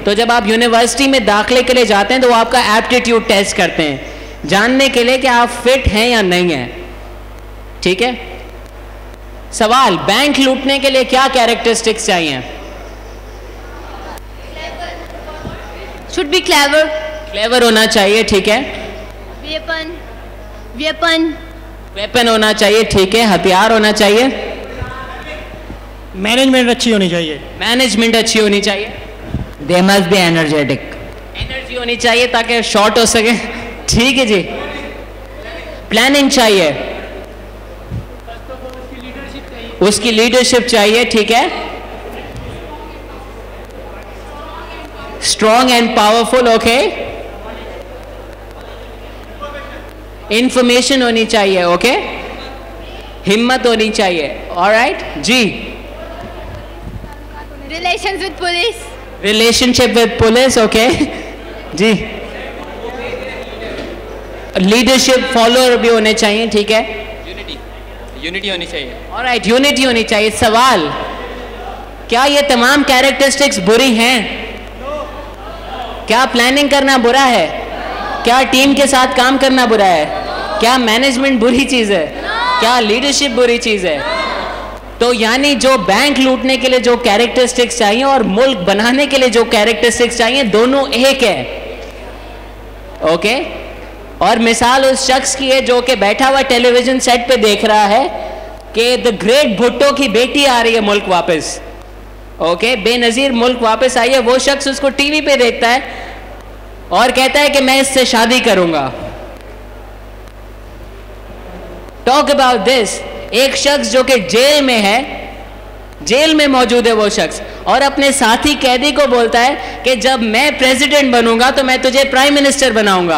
तो जब आप यूनिवर्सिटी में दाखिले के लिए जाते हैं तो वो आपका एप्टीट्यूड टेस्ट करते हैं जानने के लिए कि आप फिट हैं या नहीं हैं, ठीक है। सवाल, बैंक लूटने के लिए क्या कैरेक्टरिस्टिक्स चाहिए? Should be clever. क्लेवर होना चाहिए, ठीक है। वेपन होना चाहिए, ठीक है। हथियार होना चाहिए। मैनेजमेंट अच्छी होनी चाहिए। मैनेजमेंट अच्छी होनी चाहिए। They must be energetic. Energy होनी चाहिए ताकि शॉर्ट हो सके, ठीक है जी। प्लानिंग चाहिए, उसकी लीडरशिप चाहिए, ठीक है। Strong and powerful, okay. Information होनी चाहिए, ओके। हिम्मत होनी चाहिए, ऑलराइट जी। Relations with police. Relationship with police, okay जी। लीडरशिप फॉलोअर भी होने चाहिए, ठीक है। यूनिटी होनी चाहिए। ऑलराइट, यूनिटी होनी चाहिए। सवाल, क्या ये तमाम कैरेक्टरिस्टिक्स बुरी हैं? क्या प्लानिंग करना बुरा है? क्या टीम के साथ काम करना बुरा है? क्या मैनेजमेंट बुरी चीज है? क्या लीडरशिप बुरी चीज है? तो यानी जो बैंक लूटने के लिए जो कैरेक्टरिस्टिक्स चाहिए और मुल्क बनाने के लिए जो कैरेक्टरिस्टिक्स चाहिए, दोनों एक है, ओके। और मिसाल उस शख्स की है जो कि बैठा हुआ टेलीविजन सेट पे देख रहा है कि द ग्रेट भुट्टो की बेटी आ रही है मुल्क वापस, ओके। बेनजीर मुल्क वापस आई है। वो शख्स उसको टीवी पे देखता है और कहता है कि मैं इससे शादी करूंगा। Talk about this. एक शख्स जो कि जेल में है, जेल में मौजूद है वो शख्स, और अपने साथी कैदी को बोलता है कि जब मैं प्रेसिडेंट बनूंगा तो मैं तुझे प्राइम मिनिस्टर बनाऊंगा।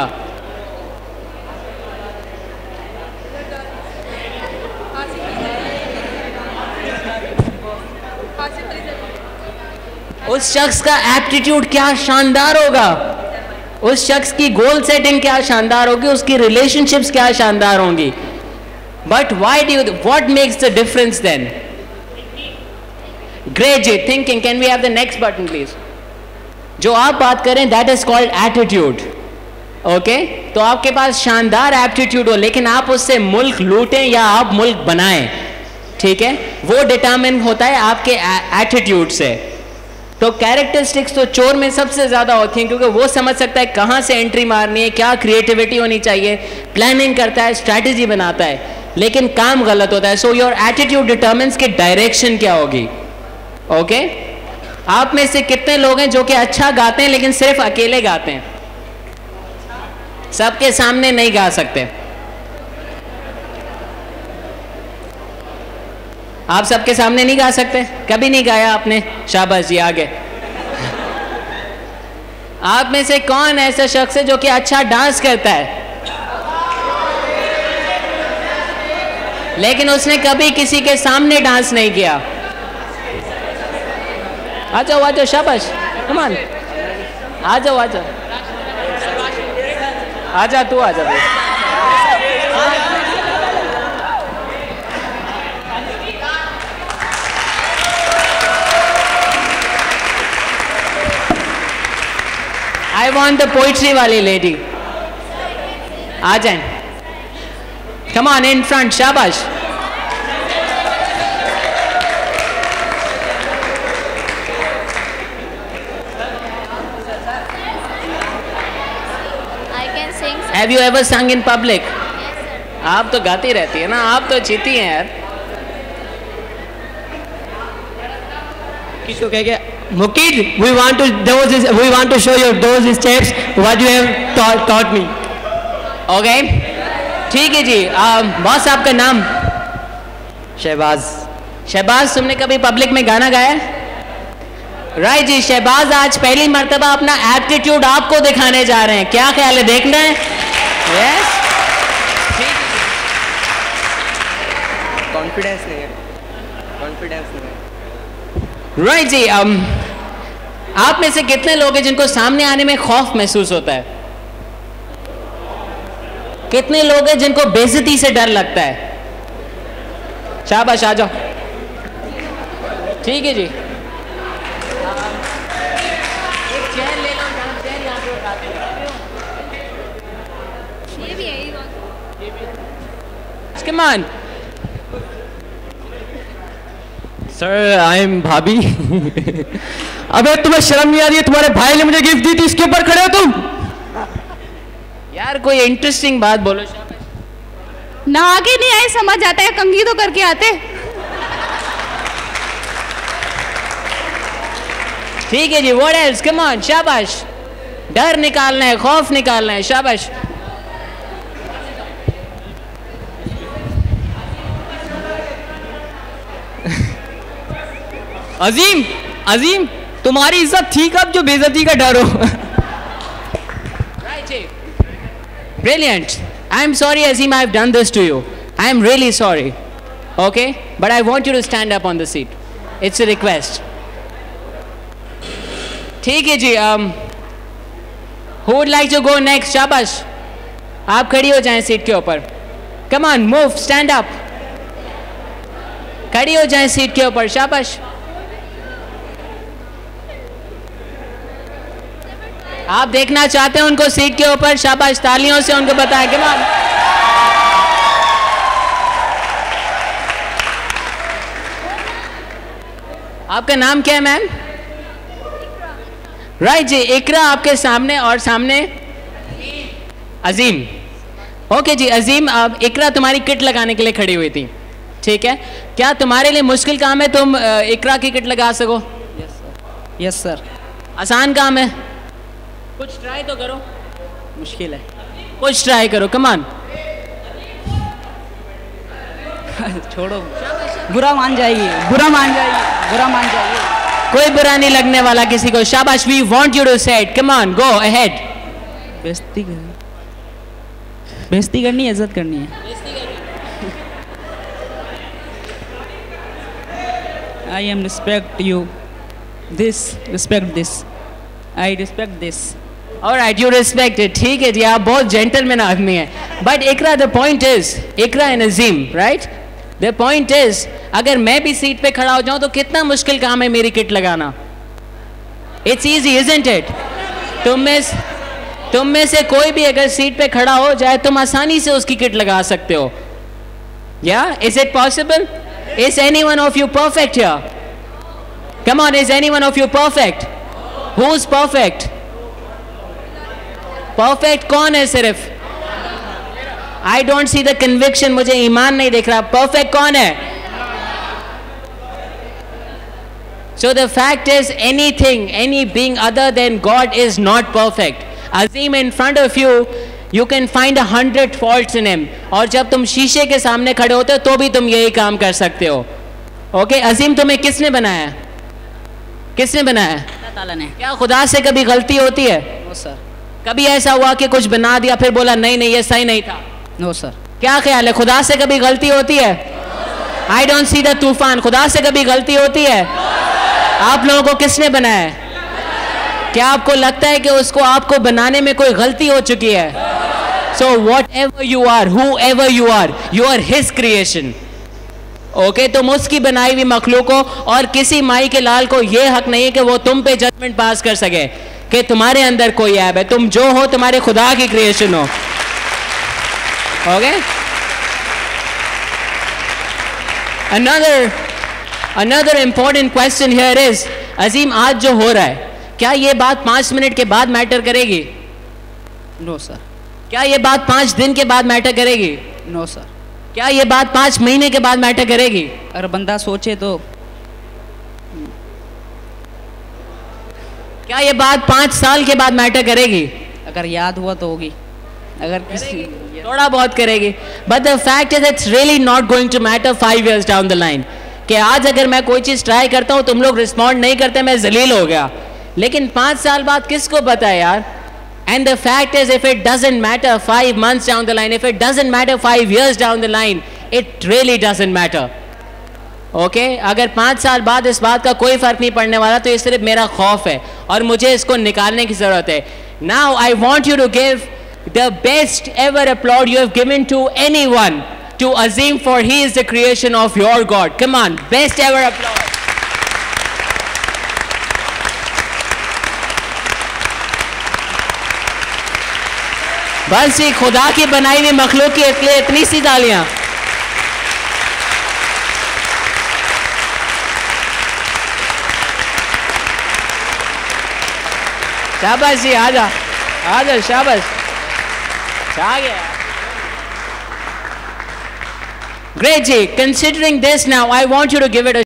उस शख्स का एप्टीट्यूड क्या शानदार होगा, उस शख्स की गोल सेटिंग क्या शानदार होगी, उसकी रिलेशनशिप्स क्या शानदार होंगी। But what makes the difference then? Great जी, thinking. Can we have the next button please? जो आप बात करें that is called attitude, okay? तो आपके पास शानदार एप्टीट्यूड हो लेकिन आप उससे मुल्क लूटें या आप मुल्क बनाएं, ठीक है, वो डिटरमिन होता है आपके एटीट्यूड से। तो कैरेक्टरिस्टिक्स तो चोर में सबसे ज़्यादा होती हैं क्योंकि वो समझ सकता है कहाँ से एंट्री मारनी है, क्या क्रिएटिविटी होनी चाहिए, प्लानिंग करता है, स्ट्रैटेजी बनाता है, लेकिन काम गलत होता है। सो योर एटीट्यूड डिटरमिन्स कि डायरेक्शन क्या होगी, ओके। आप में से कितने लोग हैं जो कि अच्छा गाते हैं लेकिन सिर्फ अकेले गाते हैं, सबके सामने नहीं गा सकते? आप सबके सामने नहीं गा सकते? कभी नहीं गाया आपने? शाबाश जी, आगे। आप में से कौन ऐसा शख्स है जो कि अच्छा डांस करता है लेकिन उसने कभी किसी के सामने डांस नहीं किया? आ जाओ आ जाओ, शाबाश, कम ऑन, आ जाओ आ जाओ, आ जा, तू आ जा। I want the poetry वाली लेडी, आ जाए। Come on in front, शाबाश। Have you ever sung in public? Yes, sir. आप तो गाती रहती है ना, आप तो जीती हैं यार। किसको कह गया Muqeed, we want to show you those steps what you have taught me. Okay, ठीक है जी। बॉस आपका नाम? शहबाज। शहबाज, तुमने कभी पब्लिक में गाना गाया? राइट जी, शहबाज आज पहली मर्तबा अपना एप्टीट्यूड आपको दिखाने जा रहे हैं, क्या ख्याल है, देखना है? यस, कॉन्फिडेंस नहीं है, कॉन्फिडेंस नहीं है। राइट जी। आप में से कितने लोग हैं जिनको सामने आने में खौफ महसूस होता है? कितने लोग हैं जिनको बेइज्जती से डर लगता है? शाबाश, आ जाओ। ठीक है जी, एक chair come on. Sir, I am भाभी. अबे तुम्हें शर्म नहीं आ रही है? तुम्हारे भाई ने मुझे गिफ्ट दी थी, इसके ऊपर खड़े हो तुम? यार कोई इंटरेस्टिंग बात बोलो. ना आगे नहीं आए समझ आता है, कंघी तो करके आते. ठीक है जी. What else? Come on. शाबाश. डर निकालना है, खौफ निकालना है. शाबाश. अजीम, अजीम, तुम्हारी इज्जत थी कब जो बेइज्जती का डर हो? Right. Brilliant. I am sorry, Azim, I have done this to you. I am really sorry. Okay? But I want you to stand up on the seat. It's a request. ठीक है जी. Who would like to go next? शाबाश. आप खड़ी हो जाएं seat के ऊपर. Come on, move, stand up. खड़ी हो जाएं सीट के ऊपर. शाबाश. आप देखना चाहते हैं उनको सीट के ऊपर? शाबाश. तालियों से उनको बताएं. Come on. आपका नाम क्या है मैम? राइट जी. इकरा आपके सामने और सामने अजीम. ओके जी. अजीम, अब इकरा तुम्हारी किट लगाने के लिए खड़ी हुई थी. ठीक है. क्या तुम्हारे लिए मुश्किल काम है तुम इकरा की किट लगा सको? Yes sir. आसान काम है? कुछ ट्राई तो करो. मुश्किल है. कुछ ट्राई करो. Come on. छोड़ो, बुरा मान जाएगी, बुरा मान जाएगी, बुरा मान जाएगी. कोई बुरा नहीं लगने वाला किसी को. शाबाश. वी वांट यू टू से it. Come on, go ahead. बेइज्जती करनी है, इज्जत करनी है. I am respect you. This, respect this. I respect this. Alright, you respect it. ठीक है जी. आप बहुत जेंटलमैन आदमी हैं. But Iqra, the point is, Iqra and Azim, right? The point is, अगर मैं भी सीट पे खड़ा हो जाऊं तो कितना मुश्किल काम है मेरी किट लगाना. It's easy, isn't it? तुम में से कोई भी अगर सीट पे खड़ा हो जाए तुम आसानी से उसकी किट लगा सकते हो. Yeah? Is it possible? Is any one of you perfect here? Come on, is any one of you perfect? Who's perfect? Perfect कौन है सिर्फ? I don't see the conviction. मुझे ईमान नहीं दिख रहा. Perfect कौन है? So the fact is, anything, any being other than God is not perfect. Azim, in front of you, you can find 100 faults in him. और जब तुम शीशे के सामने खड़े होते हो तो भी तुम यही काम कर सकते हो. Okay? अजीम, तुम्हें किसने बनाया? किसने बनाया? अल्लाह ताला ने. क्या खुदा से कभी गलती होती है? No sir. कभी ऐसा हुआ कि कुछ बना दिया फिर बोला नहीं नहीं ये सही नहीं था? No sir. क्या ख्याल है, खुदा से कभी गलती होती है? आई डोंट सी द तूफान. खुदा से कभी गलती होती है? आप लोगों को किसने बनाया है? क्या आपको लगता है कि उसको आपको बनाने में कोई गलती हो चुकी है? So whatever you are, whoever you are his creation. Okay, तुम उसकी बनाई हुई मखलूक हो और किसी माई के लाल को यह हक नहीं है कि वो तुम पे जजमेंट पास कर सके कि तुम्हारे अंदर कोई ऐब है. तुम जो हो तुम्हारे खुदा की क्रिएशन हो. Okay. Another important question here is, अजीम, आज जो हो रहा है क्या ये बात 5 मिनट के बाद मैटर करेगी? No sir. क्या ये बात 5 दिन के बाद मैटर करेगी? No sir. क्या ये बात 5 महीने के बाद मैटर करेगी? अगर बंदा सोचे तो. क्या ये बात 5 साल के बाद मैटर करेगी? अगर याद हुआ तो होगी. अगर किसी थोड़ा बहुत करेगी. But the fact is it's really not going to matter 5 years down the line. कि आज अगर मैं कोई चीज़ ट्राई करता हूँ तुम लोग रिस्पॉन्ड नहीं करते, मैं जलील हो गया. लेकिन 5 साल बाद किसको पता है यार? And the fact is if it doesn't matter 5 months down the line, if it doesn't matter 5 years down the line, it really doesn't matter. Okay, अगर 5 साल बाद इस बात का कोई फर्क नहीं पड़ने वाला तो ये सिर्फ मेरा खौफ है और मुझे इसको निकालने की जरूरत है. Now I want you to give the best ever applaud you have given to anyone to Azim, for he is the creation of your God. Come on, best ever applaud. बस ये खुदा की बनाई हुई मखलूक की लिए इतनी सी तालियां. शाबाश जी, आजा आजा, शाबाश, आ गया। Great, Ji. Considering this now, I want you to give it a